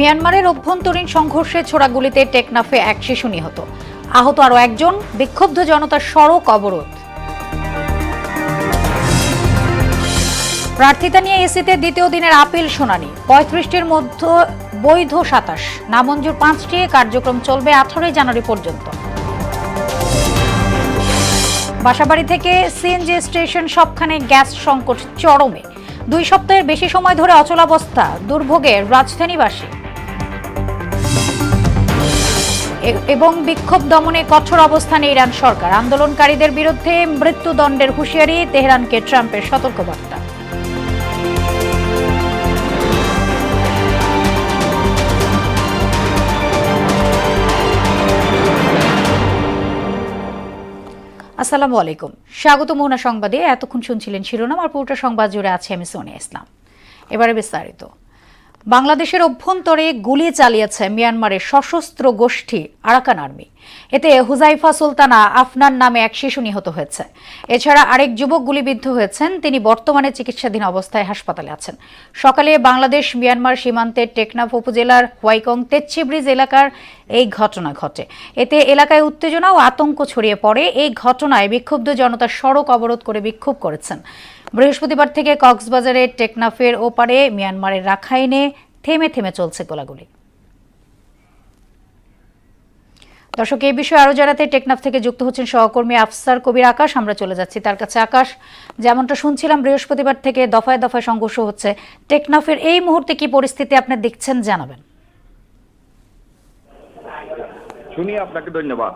মিয়ানমারের অভ্যন্তরীণ সংঘর্ষে ছোড়া গুলিতে টেকনাফে এক শিশু নিহত, আহত আরও একজন। বিক্ষুব্ধ জনতার সড়ক অবরোধ। প্রার্থিতা নিয়ে এসিতে দ্বিতীয় দিনের আপিল শুনানি। 35টির মধ্যে বৈধ 27, নামঞ্জুর 5টি। কার্যক্রম চলবে 18 জানুয়ারি পর্যন্ত। বাসাবাড়ি থেকে সিএনজি স্টেশন সবখানে গ্যাস সংকট চরমে। 2 সপ্তাহের বেশি সময় ধরে অচলাবস্থা, দুর্ভোগে রাজধানীবাসী। এবং বিক্ষোভ দমনে কঠোর অবস্থানে ইরান সরকার। আন্দোলনকারীদের বিরুদ্ধে মৃত্যুদণ্ডের হুঁশিয়ারি, তেহরানকে ট্রাম্পের সতর্কবার্তা। আসসালামু আলাইকুম, স্বাগত মোহনা সংবাদে। এতক্ষণ শুনছিলেন শিরোনাম, আর পুরোটা সংবাদ জুড়ে আছে আমি সোনিয়া ইসলাম। এবারে বিস্তারিত। বাংলাদেশের অভ্যন্তরে গুলি চালিয়েছে মিয়ানমারের সশস্ত্র গোষ্ঠী আরাকান আর্মি। এতে হুজাইফা সুলতানা আফনান নামে এক শিশু নিহত হয়েছে। এছাড়া আরেক যুবক গুলিবিদ্ধ হয়েছেন, তিনি বর্তমানে চিকিৎসাধীন অবস্থায় হাসপাতালে আছেন। সকালে বাংলাদেশ মিয়ানমার সীমান্তের টেকনাফ উপজেলার হোয়াইকং তেচ্ছি ব্রিজ এলাকার এই ঘটনা ঘটে। এতে এলাকায় উত্তেজনা ও আতঙ্ক ছড়িয়ে পড়ে। এই ঘটনায় বিক্ষুব্ধ জনতা সড়ক অবরোধ করে বিক্ষোভ করেছেন। বৃহস্পতিবার থেকে কক্সবাজারের টেকনাফের ওপারে মিয়ানমারের রাখাইনে থেমে থেমে চলছে গোলাগুলি। দর্শক, এই বিষয়ে আরো জানাতে টেকনাফ থেকে যুক্ত হচ্ছেন সহকর্মী আফসার কবির আকাশ। আমরা চলে যাচ্ছি তার কাছে। আকাশ, যেমনটা শুনছিলাম বৃহস্পতিবার থেকে দফায় দফায় সংঘর্ষ হচ্ছে, টেকনাফের এই মুহূর্তে কি পরিস্থিতি আপনি দেখছেন জানাবেন। শুনিয়ে আপনাকে ধন্যবাদ।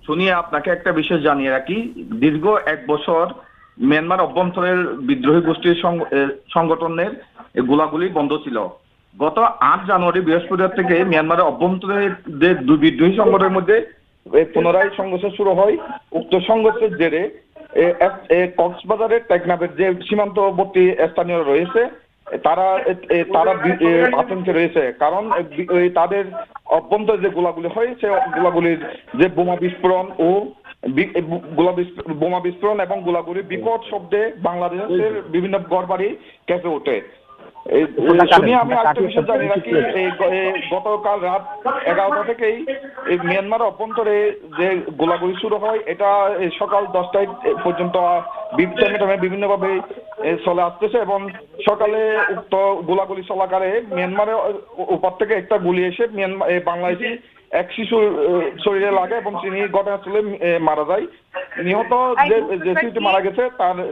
শুনিয়ে আপনাকে একটা বিষয় জানিয়ে রাখি, দীর্ঘ 1 বছর মিয়ানমার অভ্যন্তরের বিদ্রোহী গোষ্ঠীর সংগঠনের গোলাগুলি বন্ধ ছিল। গত 8 জানুয়ারি বৃহস্পতিবার থেকে মিয়ানমারের অভ্যন্তরের যে বিদ্রোহী সংগঠনের মধ্যে পুনরায় সংঘর্ষ শুরু হয়। উক্ত সংঘর্ষের জেরে কক্সবাজারের টেকনাফের যে সীমান্তবর্তী স্থানীয় রয়েছে তারা আতঙ্কে রয়েছে। কারণ তাদের অভ্যন্তরে যে গোলাগুলি হয় সে গোলাগুলির যে বোমা বিস্ফোরণ এবং গোলাগুলির বিকট শব্দে বাংলাদেশের বিভিন্ন ঘরবাড়ি কেঁপে ওঠে। আমি একটা বিষয় জানিয়ে রাখি, গতকাল রাত 11টা থেকেই মিয়ানমার অভ্যন্তরে যে গোলাগুলি শুরু হয়, এটা সকাল 10টায় পর্যন্ত বিভিন্নভাবে চলে আসতেছে। এবং সকালে উক্ত গোলাগুলি চলাকালে মিয়ানমারের উপর থেকে একটা গুলি এসে বাংলাদেশি এক শিশুর শরীরে লাগে এবং তিনি ঘটনাস্থলে মারা যায়। নিহত যে শিশুটি মারা গেছে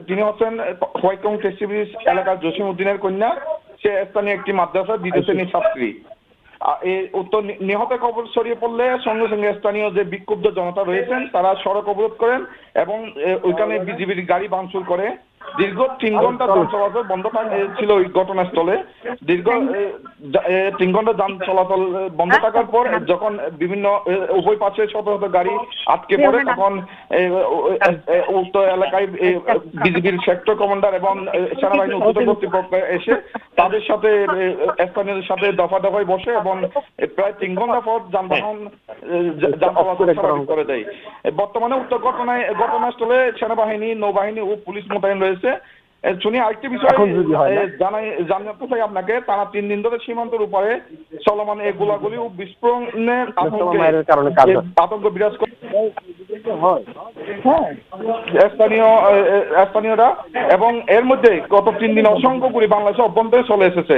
তিনি হচ্ছেন হোয়াইকং তেচ্ছি ব্রিজ এলাকার জসিম উদ্দিনের কন্যা। সে স্থানীয় একটি মাদ্রাসার 2য় শ্রেণীর ছাত্রী। নিহতের খবর ছড়িয়ে পড়লে সঙ্গে সঙ্গে স্থানীয় যে বিক্ষুব্ধ জনতা রয়েছেন তারা সড়ক অবরোধ করেন এবং ওইখানে বিজিবির গাড়ি ভাঙচুর করে। দীর্ঘ 3 ঘন্টা যান চলাচল বন্ধ ছিল ওই ঘটনাস্থলে। দীর্ঘ 3 ঘন্টা যান চলাচল বন্ধ থাকার পর যখন বিভিন্ন উভয় পাশে শত শত গাড়ি আটকে পড়ে, তখন উক্ত এলাকায় বিজিবির সেক্টর কমান্ডার এবং সেনাবাহিনী উচ্চতর কর্তৃপক্ষ এসে তাদের সাথে স্থানীয়দের সাথে দফা দফায় বসে এবং প্রায় 3 ঘন্টা পর যানবাহন চলাচল স্বাভাবিক করে দেয়। বর্তমানে উক্ত ঘটনাস্থলে সেনাবাহিনী, নৌবাহিনী ও পুলিশ মোতায়েন রয়েছে। শুনি আরেকটি বিষয় জানাতে চাই আপনাকে, টানা 3 দিন ধরে সীমান্তের উপরে চলমান এই গোলাগুলি ও বিস্ফোরণের আতঙ্ক বিরাজ করে স্থানীয়রা। এবং এর মধ্যে গত 3 দিন অসংখ্য গুলি বাংলাদেশের অভ্যন্তরে চলে এসেছে।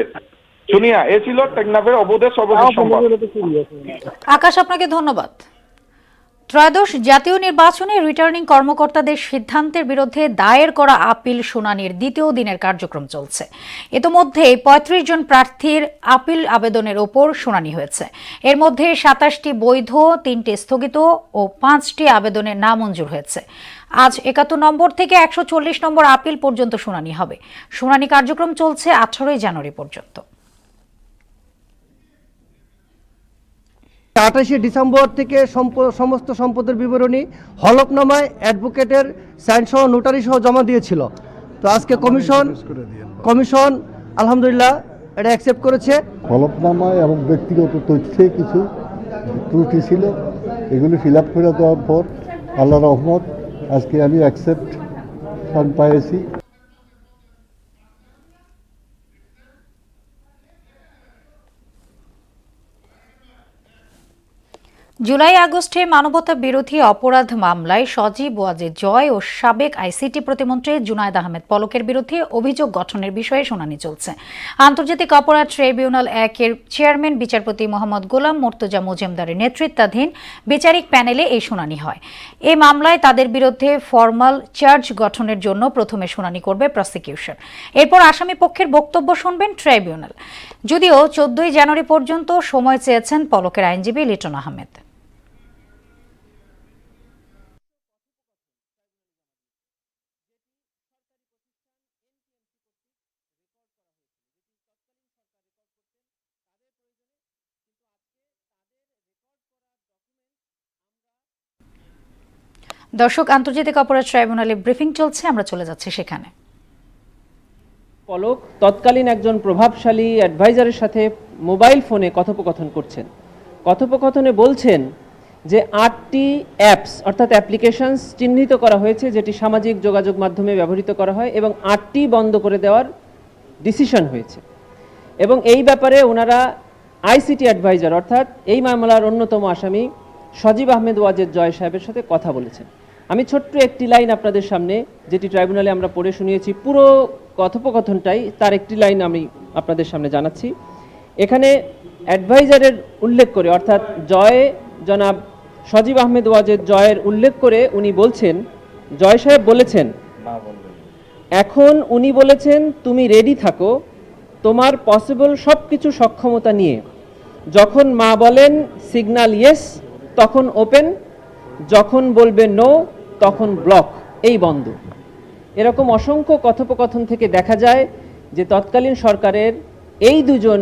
শুনিয়া, এ ছিল টেকনাফের অবরোধের সর্বশেষ সংবাদ। আকাশ, আপনাকে ধন্যবাদ। ত্রয়োদশ জাতীয় নির্বাচনে রিটার্নিং কর্মকর্তাদের সিদ্ধান্তের বিরুদ্ধে দায়ের করা আপিল শুনানির দ্বিতীয় দিনের কার্যক্রম চলছে। ইতোমধ্যে 35 জন প্রার্থীর আপিল আবেদনের ওপর শুনানি হয়েছে। এর মধ্যে 27টি বৈধ, 3টি স্থগিত ও 5টি আবেদনের নামঞ্জুর হয়েছে। আজ 71 নম্বর থেকে 140 নম্বর আপিল পর্যন্ত শুনানি হবে। শুনানি কার্যক্রম চলছে 18 জানুয়ারি পর্যন্ত। 28 ডিসেম্বর থেকে সমস্ত সম্পদের বিবরণী হলফনামায় অ্যাডভোকেটের সাইন সহ নোটারি সহ জমা দিয়েছিল। তো আজকে কমিশন আলহামদুলিল্লাহ এটা অ্যাকসেপ্ট করেছে। হলফনামায় এবং ব্যক্তিগত তথ্যে কিছু ত্রুটি ছিল, এগুলি ফিল আপ করে দেওয়ার পর আল্লাহ রহমত আজকে আমি অ্যাকসেপ্ট পাইছি। জুলাই আগস্টে মানবতা বিরোধী অপরাধ মামলায় সজীব ওয়াজেদ জয় ও সাবেক আইসিটি প্রতিমন্ত্রী জুনায়েদ আহমেদ পলকের বিরুদ্ধে অভিযোগ গঠনের বিষয়ে শুনানি চলছে। আন্তর্জাতিক অপরাধ ট্রাইব্যুনাল 1-এর চেয়ারম্যান বিচারপতি মোহাম্মদ গোলাম মুর্তজা মজুমদারের নেতৃত্বাধীন বিচারিক প্যানেলে এই শুনানি হয়। এই মামলায় তাদের বিরুদ্ধে ফরমাল চার্জ গঠনের জন্য প্রথমে শুনানি করবে প্রসিকিউশন। এরপর আসামি পক্ষের বক্তব্য শুনবেন ট্রাইব্যুনাল। যদিও 14 জানুয়ারি পর্যন্ত সময় চেয়েছেন পলকের আইনজীবী লিটন আহমেদ। দর্শক, আন্তর্জাতিক অপরাধ ট্রাইব্যুনালে ব্রিফিং চলছে, আমরা চলে যাচ্ছি সেখানে। পলক তৎকালীন একজন প্রভাবশালী অ্যাডভাইজারের সাথে মোবাইল ফোনে কথোপকথন করছেন। কথোপকথনে বলছেন যে 8টি অ্যাপস অর্থাৎ অ্যাপ্লিকেশনস চিহ্নিত করা হয়েছে যেটি সামাজিক যোগাযোগ মাধ্যমে ব্যবহৃত করা হয় এবং 8টি বন্ধ করে দেওয়ার ডিসিশন হয়েছে। এবং এই ব্যাপারে ওনারা আইসিটি অ্যাডভাইজার অর্থাৎ এই মামলার অন্যতম আসামি সজীব আহমেদ ওয়াজেদ জয় সাহেবের সাথে কথা বলেছেন। আমি ছোট্ট একটি লাইন আপনাদের সামনে, যেটি ট্রাইব্যুনালে আমরা পড়ে শুনিয়েছি, পুরো কথোপকথনটাই তার একটি লাইন আমি আপনাদের সামনে জানাচ্ছি। এখানে অ্যাডভাইজারের উল্লেখ করে অর্থাৎ জনাব সজীব আহমেদ ওয়াজেদ জয়ের উল্লেখ করে উনি বলছেন, জয় সাহেব বলেছেন, এখন উনি বলেছেন তুমি রেডি থাকো তোমার পসিবল সব কিছু সক্ষমতা নিয়ে। যখন মা বলেন সিগন্যাল ইয়েস তখন ওপেন, যখন বলবে নো তখন ব্লক, এই বন্ধ। এরকম অসংখ্য কথোপকথন থেকে দেখা যায় যে তৎকালীন সরকারের এই দুজন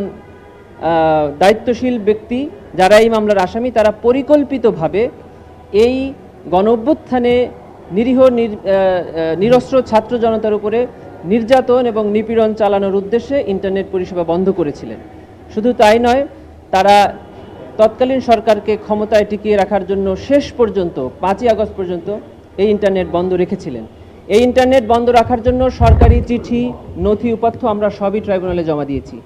দায়িত্বশীল ব্যক্তি যারা এই মামলার আসামি, তারা পরিকল্পিতভাবে এই গণঅভ্যুত্থানে নিরীহ নিরস্ত্র ছাত্র জনতার উপরে নির্যাতন এবং নিপীড়ন চালানোর উদ্দেশ্যে ইন্টারনেট পরিষেবা বন্ধ করেছিলেন। শুধু তাই নয়, তারা তৎকালীন সরকারকে ক্ষমতায় টিকিয়ে রাখার জন্য শেষ পর্যন্ত 5ই আগস্ট পর্যন্ত এই ইন্টারনেট বন্ধ রেখেছিলেন। এই ইন্টারনেট বন্ধ রাখার জন্য সরকারি চিঠি, নথি উপাত্ত আমরা সবই ট্রাইব্যুনালে জমা দিয়েছি।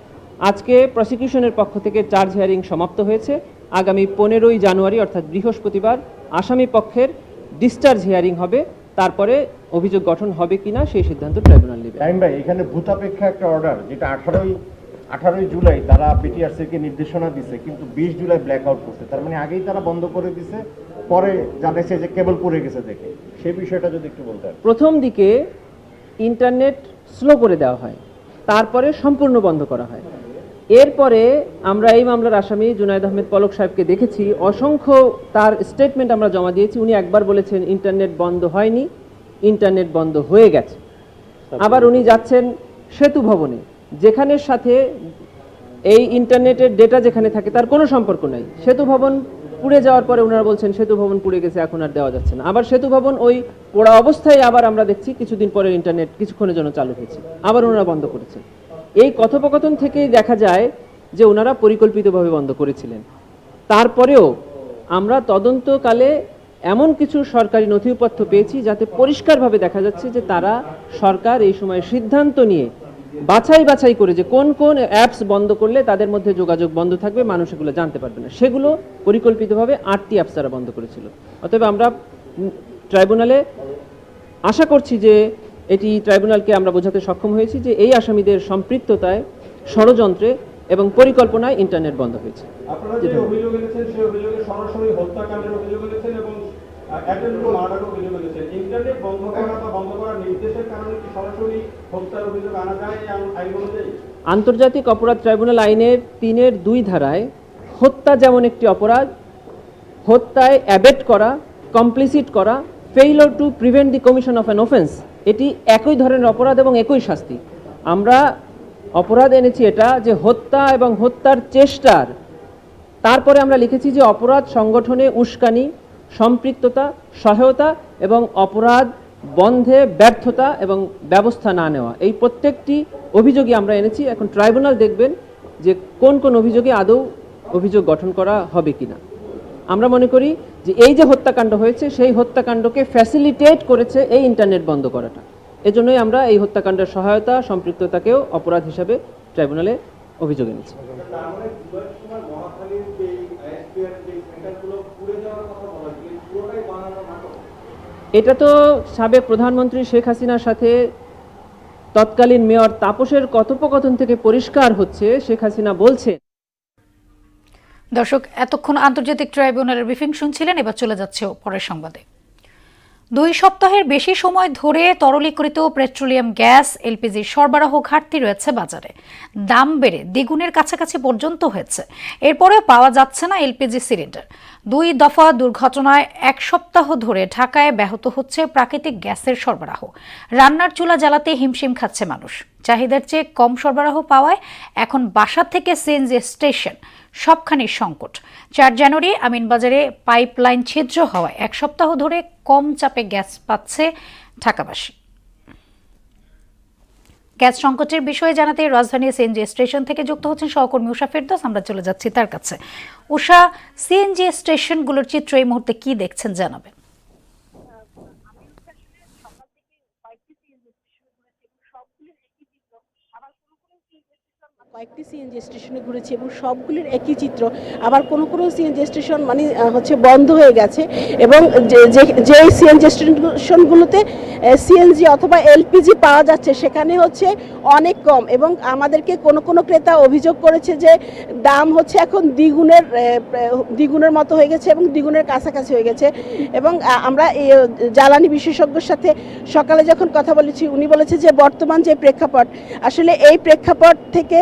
আজকে প্রসিকিউশনের পক্ষ থেকে চার্জ হিয়ারিং সমাপ্ত হয়েছে। আগামী 15ই জানুয়ারি অর্থাৎ বৃহস্পতিবার আসামি পক্ষের ডিসচার্জ হিয়ারিং হবে। তারপরে অভিযোগ গঠন হবে কিনা সেই সিদ্ধান্ত ট্রাইব্যুনাল নেবে। টাইম ভাই, এখানে ভূতাপেক্ষা একটা অর্ডার যেটা 18ই জুলাই তারা বিটিআরসিকে নির্দেশনা দিছে, কিন্তু 20 জুলাই ব্ল্যাক আউট করছে। তার মানে আগেই তারা বন্ধ করে দিছে, পরে জানাইছে যে কেবল পড়ে গেছে দেখে। সেই বিষয়টা যদি একটু বলতেন। প্রথম দিকে ইন্টারনেট স্লো করে দেওয়া হয়, তারপরে সম্পূর্ণ বন্ধ করা হয়। এরপরে আমরা এই মামলার আসামি জুনায়েদ আহমেদ পলক সাহেবকে দেখেছি, অসংখ্য তার স্টেটমেন্ট আমরা জমা দিয়েছি। উনি একবার বলেছেন ইন্টারনেট বন্ধ হয়নি, ইন্টারনেট বন্ধ হয়ে গেছে। আবার উনি যাচ্ছেন সেতু ভবনে, যেখানের সাথে এই ইন্টারনেটের ডেটা যেখানে থাকে তার কোনো সম্পর্ক নাই। সেতু ভবন পুড়ে যাওয়ার পরে ওনারা বলছেন সেতু ভবন পুড়ে গেছে, এখন আর দেওয়া যাচ্ছে না। আবার সেতু ভবন ওই পোড়া অবস্থায় আবার আমরা দেখছি কিছুদিন পরে ইন্টারনেট কিছুক্ষণের জন্য চালু হয়েছে, আবার ওনারা বন্ধ করেছেন। এই কথোপকথন থেকেই দেখা যায় যে ওনারা পরিকল্পিতভাবে বন্ধ করেছিলেন। তারপরেও আমরা তদন্তকালে এমন কিছু সরকারি নথিপত্র পেয়েছি যাতে পরিষ্কারভাবে দেখা যাচ্ছে যে তারা সরকার এই সময় সিদ্ধান্ত নিয়ে বাছাই করে যে কোন কোন অ্যাপস বন্ধ করলে তাদের মধ্যে যোগাযোগ বন্ধ থাকবে, মানুষ এগুলো জানতে পারবে না, সেগুলো পরিকল্পিতভাবে 8টি অ্যাপস তারা বন্ধ করেছিল। অতএব আমরা ট্রাইব্যুনালে আশা করছি যে এটি ট্রাইব্যুনালকে আমরা বোঝাতে সক্ষম হয়েছি যে এই আসামিদের সম্পৃক্ততায়, ষড়যন্ত্রে এবং পরিকল্পনায় ইন্টারনেট বন্ধ হয়েছে। আপনারা যে অভিযোগ এনেছেন সেই অভিযোগে সরাসরি হত্যাকাণ্ডের অভিযোগ এনেছেন এবং অ্যাটেম্প টু মার্ডারের অভিযোগ এনেছেন। ইন্টারনেট বন্ধ করা বা বন্ধ করার নির্দেশের কারণে কি সরাসরি হত্যার অভিযোগ আনা যায় এই আইন অনুযায়ী? আন্তর্জাতিক অপরাধ ট্রাইব্যুনাল আইনের 3-এর 2 ধারায় হত্যা যেমন একটি অপরাধ, হত্যায় অ্যাবেট করা, কমপ্লিসিট করা, failure to prevent the commission of an offence, এটি একই ধরনের অপরাধ এবং একই শাস্তি। আমরা অপরাধ এনেছি এটা যে হত্যা এবং হত্যার চেষ্টার, তারপরে আমরা লিখেছি যে অপরাধ সংগঠনে উস্কানি, সম্পৃক্ততা, সহায়তা এবং অপরাধ বন্ধে ব্যর্থতা এবং ব্যবস্থা না নেওয়া, এই প্রত্যেকটি অভিযোগই আমরা এনেছি। এখন ট্রাইব্যুনাল দেখবেন যে কোন কোন অভিযোগে আদৌ অভিযোগ গঠন করা হবে কিনা। আমরা মনে করি যে এই যে হত্যাকাণ্ড হয়েছে সেই হত্যাকাণ্ডকে ফ্যাসিলিটেট করেছে এই ইন্টারনেট বন্ধ করাটা। এজন্যই আমরা এই হত্যাকাণ্ডের সহায়তা, সম্পৃক্ততাকেও অপরাধ হিসাবে ট্রাইব্যুনালে অভিযোগ এনেছি। ট্যাক্সপেয়ার যে সেন্টারগুলো পুড়ে যাওয়ার কথা বলা হয়েছিল, এই পুরোটাই বানানো নাটক। এটা তো সাবেক প্রধানমন্ত্রী শেখ হাসিনার সাথে তৎকালীন মেয়র তাপসের কথোপকথন থেকে পরিষ্কার হচ্ছে। শেখ হাসিনা বলছেন, দর্শক, এতক্ষণ আন্তর্জাতিক ট্রাইব্যুনালের ব্রিফিং শুনছিলেন। এবার চলে যাচ্ছে পরের সংবাদে। 2 সপ্তাহের বেশি সময় ধরে তরলীকৃত পেট্রোলিয়াম গ্যাস এলপিজি সরবরাহ ঘাটতি রয়েছে বাজারে। দাম বেড়ে দ্বিগুণের কাছাকাছি পর্যন্ত হয়েছে। এরপরেও পাওয়া যাচ্ছে না এলপিজি সিলিন্ডার। 2 দফা দুর্ঘটনায় 1 সপ্তাহ ধরে ঢাকায় ব্যাহত হচ্ছে প্রাকৃতিক গ্যাসের সরবরাহ। রান্নার চুলা জ্বালাতে হিমশিম খাচ্ছে মানুষ। চাহিদার চেয়ে কম সরবরাহ পাওয়ায় এখন বাসা থেকে সিএনজি স্টেশন সবখানির সংকট। 4 জানুয়ারি আমিনবাজারে পাইপলাইন ছিদ্র হওয়ায় 1 সপ্তাহ ধরে কম চাপে গ্যাস পাচ্ছে ঢাকাবাসী। গ্যাস সংকটের বিষয়ে জানাতে রাজধানীর সিএনজি স্টেশন থেকে যুক্ত হচ্ছেন সহকর্মী উষা ফেরদৌস। আমরা চলে যাচ্ছি তার কাছে। উষা, সিএনজি স্টেশনগুলোর চিত্র এই মুহূর্তে কি দেখছেন জানাবেন। কয়েকটি সিএনজি স্টেশনে ঘুরেছি এবং সবগুলির একই চিত্র। আবার কোনো কোনো সিএনজি স্টেশন মানে হচ্ছে বন্ধ হয়ে গেছে এবং যে সিএনজি স্টেশনগুলোতে সিএনজি অথবা এলপিজি পাওয়া যাচ্ছে সেখানে হচ্ছে অনেক কম এবং আমাদেরকে কোনো কোনো ক্রেতা অভিযোগ করেছে যে দাম হচ্ছে এখন দ্বিগুণের মতো হয়ে গেছে এবং দ্বিগুণের কাছাকাছি হয়ে গেছে। এবং আমরা জ্বালানি বিশেষজ্ঞর সাথে সকালে যখন কথা বলেছি উনি বলেছে যে বর্তমান যে প্রেক্ষাপট, আসলে এই প্রেক্ষাপট থেকে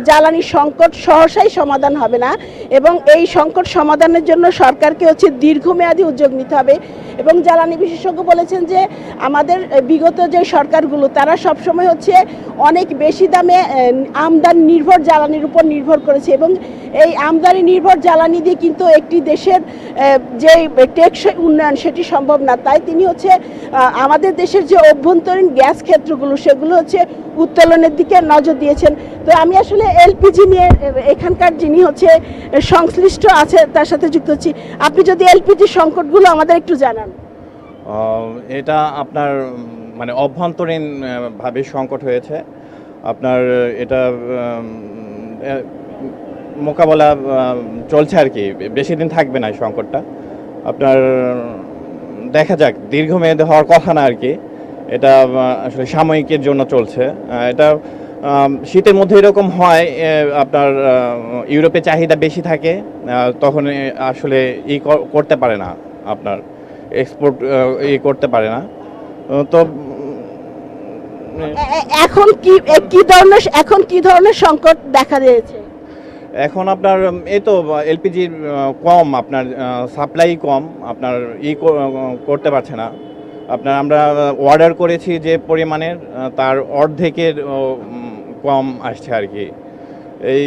জ্বালানি সংকট সহসাই সমাধান হবে না এবং এই সংকট সমাধানের জন্য সরকারকে হচ্ছে দীর্ঘমেয়াদী উদ্যোগ নিতে হবে। এবং জ্বালানি বিশেষজ্ঞ বলেছেন যে আমাদের বিগত যে সরকারগুলো তারা সবসময় হচ্ছে অনেক বেশি দামে আমদানি নির্ভর জ্বালানির উপর নির্ভর করেছে এবং এই আমদানি নির্ভর জ্বালানি দিয়ে কিন্তু একটি দেশের যে টেকসই উন্নয়ন সেটি সম্ভব না। তাই তিনি হচ্ছে আমাদের দেশের যে অভ্যন্তরীণ গ্যাস ক্ষেত্রগুলো সেগুলো হচ্ছে উত্তোলনের দিকে নজর দিয়েছেন। তো আমি আসলে এলপিজি নিয়ে এখানকার যিনি হচ্ছে সংশ্লিষ্ট আছে তার সাথে যুক্ত হচ্ছি। আপনি যদি এলপিজি সংকটগুলো আমাদের একটু জানান। এটা আপনার মানে অভ্যন্তরীণ ভাবে সংকট হয়েছে। আপনার এটা মোকাবেলা চলছে আর কি, বেশি দিন থাকবে না এই সংকটটা। আপনার দেখা যাক, দীর্ঘমেয়াদী হওয়ার কথা না আর কি। এটা আসলে সাময়িকের জন্য চলছে। এটা শীতের মধ্যে এরকম হয়, আপনার ইউরোপে চাহিদা বেশি থাকে, তখন আসলে করতে পারে না, আপনার এক্সপোর্ট করতে পারে না। তো এখন কি ধরনের সংকট দেখা দিয়েছে? এখন আপনার এই তো এলপিজির কম, আপনার সাপ্লাই কম, আপনার করতে পারছে না। আপনার আমরা অর্ডার করেছি যে পরিমাণের, তার অর্ধেকের কম আসছে আর কি। এই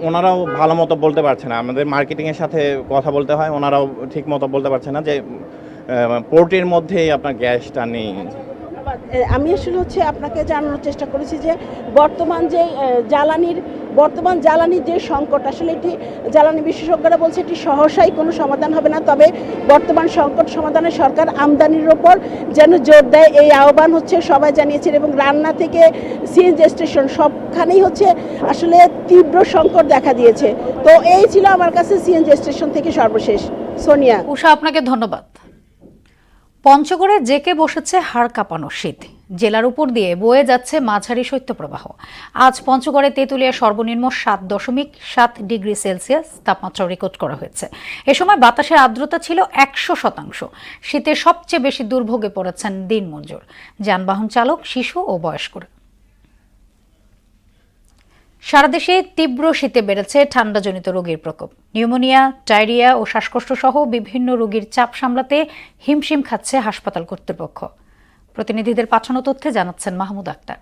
ওনারাও ভালো মতো বলতে পারছে না, আমাদের মার্কেটিংয়ের সাথে কথা বলতে হয়, ওনারাও ঠিক মতো বলতে পারছে না যে পোর্টের মধ্যেই আপনার গ্যাসটা নেই। আমি আসলে হচ্ছে আপনাকে জানানোর চেষ্টা করেছি যে বর্তমান জ্বালানির যে সংকট, আসলে এটি জ্বালানি বিশেষজ্ঞরা বলছে এটি সহসাই কোনো সমাধান হবে না। তবে বর্তমান সংকট সমাধানে সরকার আমদানির ওপর যেন জোর দেয় এই আহ্বান হচ্ছে সবাই জানিয়েছেন এবং রান্না থেকে সিএনজি স্টেশন সবখানেই হচ্ছে আসলে তীব্র সংকট দেখা দিয়েছে। তো এই ছিল আমার কাছে সিএনজি স্টেশন থেকে সর্বশেষ। সোনিয়া। উষা, আপনাকে ধন্যবাদ। পঞ্চগড়ে জেকে বসেছে হাড় কাঁপানো শীত। জেলার উপর দিয়ে বয়ে যাচ্ছে মাঝারি শৈত্যপ্রবাহ। আজ পঞ্চগড়ে তেঁতুলিয়া সর্বনিম্ন 7.7 ডিগ্রি সেলসিয়াস তাপমাত্রা রেকর্ড করা হয়েছে। এ সময় বাতাসের আর্দ্রতা ছিল 100%। শীতে সবচেয়ে বেশি দুর্ভোগে পড়েছেন দিনমজুর, যানবাহন চালক, শিশু ও বয়স্করা। সারা দেশে তীব্র শীতে বেড়েছে ঠান্ডাজনিত রোগীর প্রকোপ। নিউমোনিয়া, ডায়রিয়া ও শ্বাসকষ্ট সহ বিভিন্ন রোগীর চাপ সামলাতে হিমশিম খাচ্ছে হাসপাতাল কর্তৃপক্ষ। প্রতিনিধিদের পাঠানো তথ্যে জানাচ্ছেন মাহমুদ আক্তার।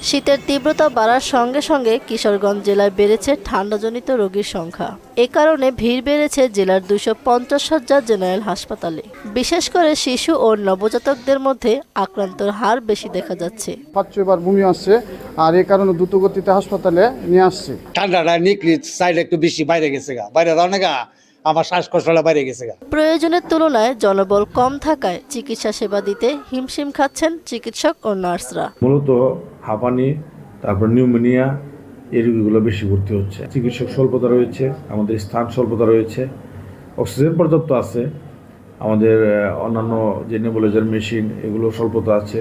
শীতের তীব্রতা বাড়ার সঙ্গে সঙ্গে কিশোরগঞ্জ জেলায় বেড়েছে ঠান্ডাজনিত রোগীর সংখ্যা। এ কারণে ভিড় বেড়েছে জেলার 250 শয্যার জেনারেল হাসপাতালে। বিশেষ করে শিশু ও নবজাতকদের মধ্যে আক্রান্তর হার বেশি দেখা যাচ্ছে। 5বার বমি আসছে আর এই কারণে দ্রুতগতিতে হাসপাতালে নিয়ে আসছে। ঠান্ডাটা নিকৃত সাইড একটু বেশি বাইরে গেছে গা, বাইরে যাও না গা, আমার শ্বাসকষ্টটা বাইরে গেছে গা। প্রয়োজনের তুলনায় জনবল কম থাকায় চিকিৎসা সেবা দিতে হিমশিম খাচ্ছেন চিকিৎসক ও নার্সরা। মূলত হাঁপানি, তারপর নিউমোনিয়া, এই রোগীগুলো বেশি ভর্তি হচ্ছে। চিকিৎসক স্বল্পতা রয়েছে, আমাদের স্থান স্বল্পতা রয়েছে, অক্সিজেন পর্যাপ্ত আছে, আমাদের অন্যান্য যে নেবুলাইজার মেশিন এগুলো স্বল্পতা আছে।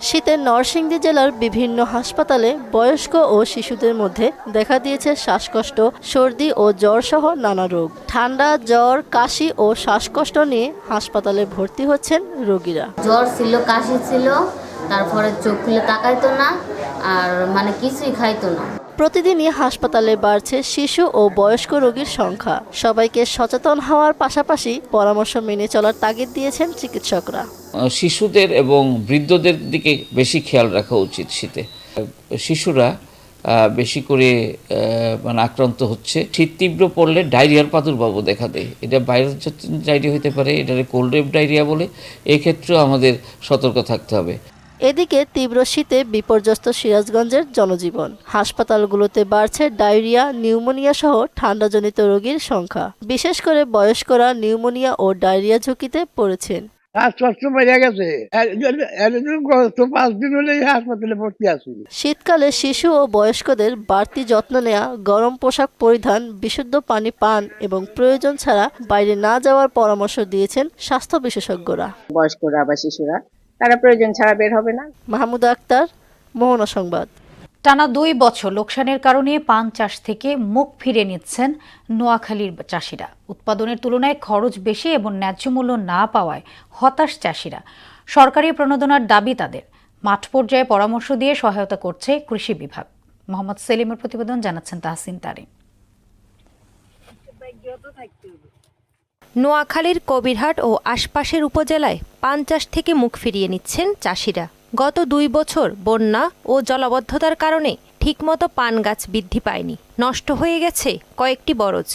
শীতে নরসিংদী জেলার বিভিন্ন হাসপাতালে বয়স্ক ও শিশুদের মধ্যে দেখা দিয়েছে শ্বাসকষ্ট, সর্দি ও জ্বর সহ নানা রোগ। ঠান্ডা, জ্বর, কাশি ও শ্বাসকষ্ট নিয়ে হাসপাতালে ভর্তি হচ্ছেন রোগীরা। জ্বর ছিল, কাশি ছিল, তারপরে চোখ খুলে তাকাইতো না, আর মানে কিছুই খাইতো না। প্রতিদিনই হাসপাতালে বাড়ছে শিশু ও বয়স্ক রোগীর সংখ্যা। সবাইকে সচেতন হওয়ার পাশাপাশি পরামর্শ মেনে চলার তাগিদ দিয়েছেন চিকিৎসকরা। শিশুদের এবং বৃদ্ধদের দিকে বেশি খেয়াল রাখা উচিত। শীতে শিশুরা বেশি করে মানে আক্রান্ত হচ্ছে। শীত তীব্র পড়লে ডায়রিয়ার প্রাদুর্ভাব দেখা দেয়। এটা ভাইরাস ডায়রিয়া হতে পারে, এটাকে কোল্ড রেপ ডায়রিয়া বলে। এক্ষেত্রেও আমাদের সতর্ক থাকতে হবে। এদিকে তীব্র শীতে বিপর্যস্ত সিরাজগঞ্জের জনজীবন। হাসপাতালগুলোতে বাড়ছে ডায়রিয়া, নিউমোনিয়া সহ ঠান্ডাজনিত রোগীর সংখ্যা। বিশেষ করে বয়স্করা নিউমোনিয়া ও ডায়রিয়া ঝুঁকিতে পড়েছেন। শীতকালে শিশু ও বয়স্কদের বাড়তি যত্ন নেওয়া, গরম পোশাক পরিধান, বিশুদ্ধ পানি পান এবং প্রয়োজন ছাড়া বাইরে না যাওয়ার পরামর্শ দিয়েছেন স্বাস্থ্য বিশেষজ্ঞরা। বয়স্করা বা শিশুরা তারা প্রয়োজন ছাড়া বের হবে না। মাহমুদা আক্তার, মোহনা সংবাদ। টানা 2 বছর লোকসানের কারণে পান চাষ থেকে মুখ ফিরে নিচ্ছেন নোয়াখালীর চাষিরা। উৎপাদনের তুলনায় খরচ বেশি এবং ন্যায্য মূল্য না পাওয়ায় হতাশ চাষিরা। সরকারি প্রণোদনার দাবি তাদের। মাঠ পর্যায়ে পরামর্শ দিয়ে সহায়তা করছে কৃষি বিভাগ। মোহাম্মদ সেলিমের প্রতিবেদন, জানাচ্ছেন তাহসিন তারিন। নোয়াখালীর কবিরহাট ও আশপাশের উপজেলায় পান চাষ থেকে মুখ ফিরিয়ে নিচ্ছেন চাষিরা। গত 2 বছর বন্যা ও জলাবদ্ধতার কারণে ঠিকমতো পান গাছ বৃদ্ধি পায়নি, নষ্ট হয়ে গেছে কয়েকটি বরজ।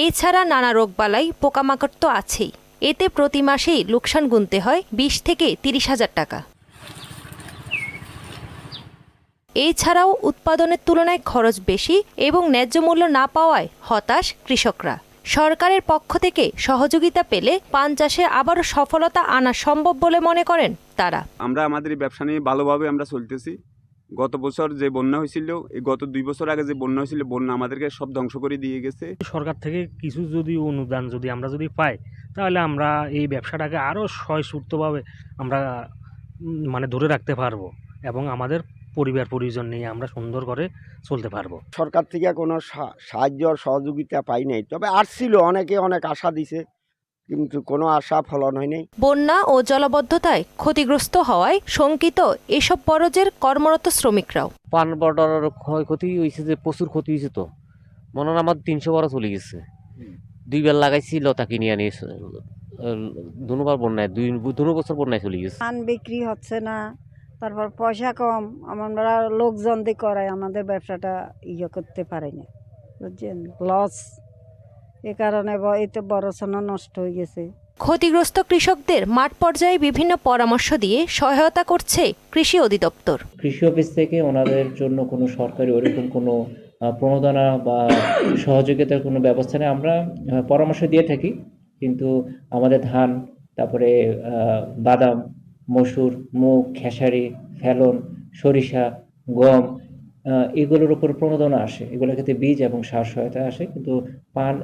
এছাড়া নানা রোগবালাই, পোকামাকড় তো আছেই। এতে প্রতি মাসেই লোকসান গুনতে হয় 20 থেকে 30 হাজার টাকা। এছাড়াও উৎপাদনের তুলনায় খরচ বেশি এবং ন্যায্য মূল্য না পাওয়ায় হতাশ কৃষকরা। সরকারের পক্ষ থেকে সহযোগিতা পেলে পান চাষে আবারও সফলতা আনা সম্ভব বলে মনে করেন তারা। আমরা আমাদের ব্যবসা নিয়ে ভালোভাবে আমরা চলতেছি। গত বছর যে বন্যা হয়েছিল, এই গত 2 বছর আগে যে বন্যা হয়েছিল, বন্যা আমাদেরকে সব ধ্বংস করে দিয়ে গেছে। সরকার থেকে কিছু যদি অনুদান আমরা যদি পাই, তাহলে আমরা এই ব্যবসাটাকে আরও সহজভাবে আমরা মানে ধরে রাখতে পারবো এবং আমাদের পরিবার পরিজন নিয়ে আমরা সুন্দর করে চলতে পারবো। সরকার থেকে কোনো সাহায্য সহযোগিতা পাই নাই, তবে আসছিল, অনেকে অনেক আশা দিছে, কিন্তু কোনো আশা ফলন হয়নি। বন্যা ও জলাবদ্ধতায় ক্ষতিগ্রস্ত হওয়ায় শঙ্কিত এসব বরজের কর্মরত শ্রমিকরাও। পান বর্ডার ক্ষয়ক্ষতি হয়েছে, যে প্রচুর ক্ষতি হয়েছে। তো মনে হয় আমার 300 বড় চলে গেছে। 2 বার লাগাইছি, লতা কিনে আনি, দুবার বন্যায় 2 বছর বন্যায় চলে গেছে। পান বিক্রি হচ্ছে না, তারপর পয়সা কম, আমরা লোকজন দিয়ে করাই আমাদের ব্যবসাটা করতে পারি না, বুঝছেন, লস। এ কারণে এতে বড় সোনা নষ্ট হয়ে গেছে। ক্ষতিগ্রস্ত কৃষকদের মাঠ পর্যায়ে বিভিন্ন পরামর্শ দিয়ে সহায়তা করছে কৃষি অধিদপ্তর। কৃষি অফিস থেকে ওনাদের জন্য কোনো সরকারি ওরকম কোনো প্রণোদনা বা সহযোগিতার কোনো ব্যবস্থা নেই। আমরা পরামর্শ দিয়ে থাকি, কিন্তু আমাদের ধান, তারপরে বাদাম, মসুর, মুগ, খেসারি, ফেলন, সরিষা, গম, এগুলোর উপর প্রণোদনা আসে। এগুলোর ক্ষেত্রে বীজ এবং সার সহায়তা আসে, কিন্তু পান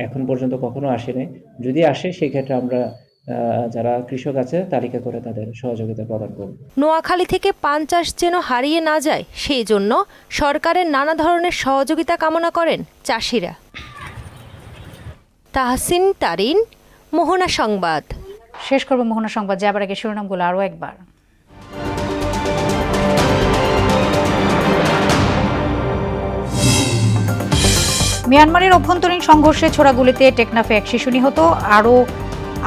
এখন পর্যন্ত কখনো আসেনি। যদি আসে, সেই ক্ষেত্রে আমরা যারা কৃষক আছে তালিকা করে তাদের সহযোগিতা প্রদান করব। নোয়াখালী থেকে পান চাষ যেন হারিয়ে না যায়, সেই জন্য সরকারের নানা ধরনের সহযোগিতা কামনা করেন চাষিরা। তাহসিন তারিন, মোহনা সংবাদ। শেষ করব মোহনা সংবাদ, যাবার আগে শিরোনামগুলো আরও একবার। মিয়ানমারের অভ্যন্তরীণ সংঘর্ষে ছোড়া গুলিতে টেকনাফে 1 শিশু নিহত, আরও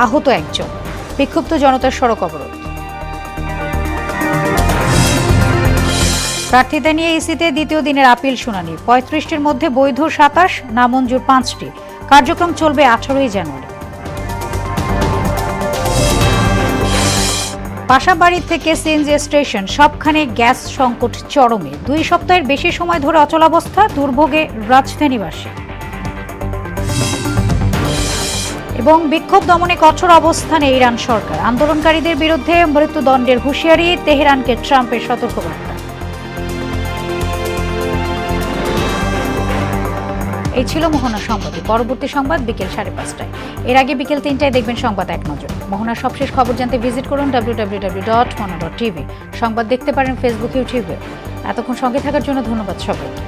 আহত 1 জন। বিক্ষুব্ধ জনতার সড়ক অবরোধ। প্রার্থীদের নিয়ে ইসিতে দ্বিতীয় দিনের আপিল শুনানি। 35টির মধ্যে বৈধ 27, নামঞ্জুর 5টি। কার্যক্রম চলবে 18 জানুয়ারি। পাশাবাড়ি থেকে সিএনজি স্টেশন, সবখানে গ্যাস সংকট চরমে। 2 সপ্তাহের বেশি সময় ধরে অচলাবস্থা, দুর্ভোগে রাজধানীবাসী। এবং বিক্ষোভ দমনে কঠোর অবস্থানে ইরান সরকার। আন্দোলনকারীদের বিরুদ্ধে মৃত্যুদণ্ডের হুঁশিয়ারি, তেহরানকে ট্রাম্পের সতর্কবার্তা। এই ছিল মোহনা সংবাদে। পরবর্তী সংবাদ বিকেল 5:30টায়। এর আগে বিকেল 3টায় দেখবেন সংবাদ এক নজর। মোহনার সবশেষ খবর জানতে ভিজিট করুন www.mona.tv। সংবাদ দেখতে পারেন ফেসবুক, ইউটিউবে। এতক্ষণ সঙ্গে থাকার জন্য ধন্যবাদ সবাইকে।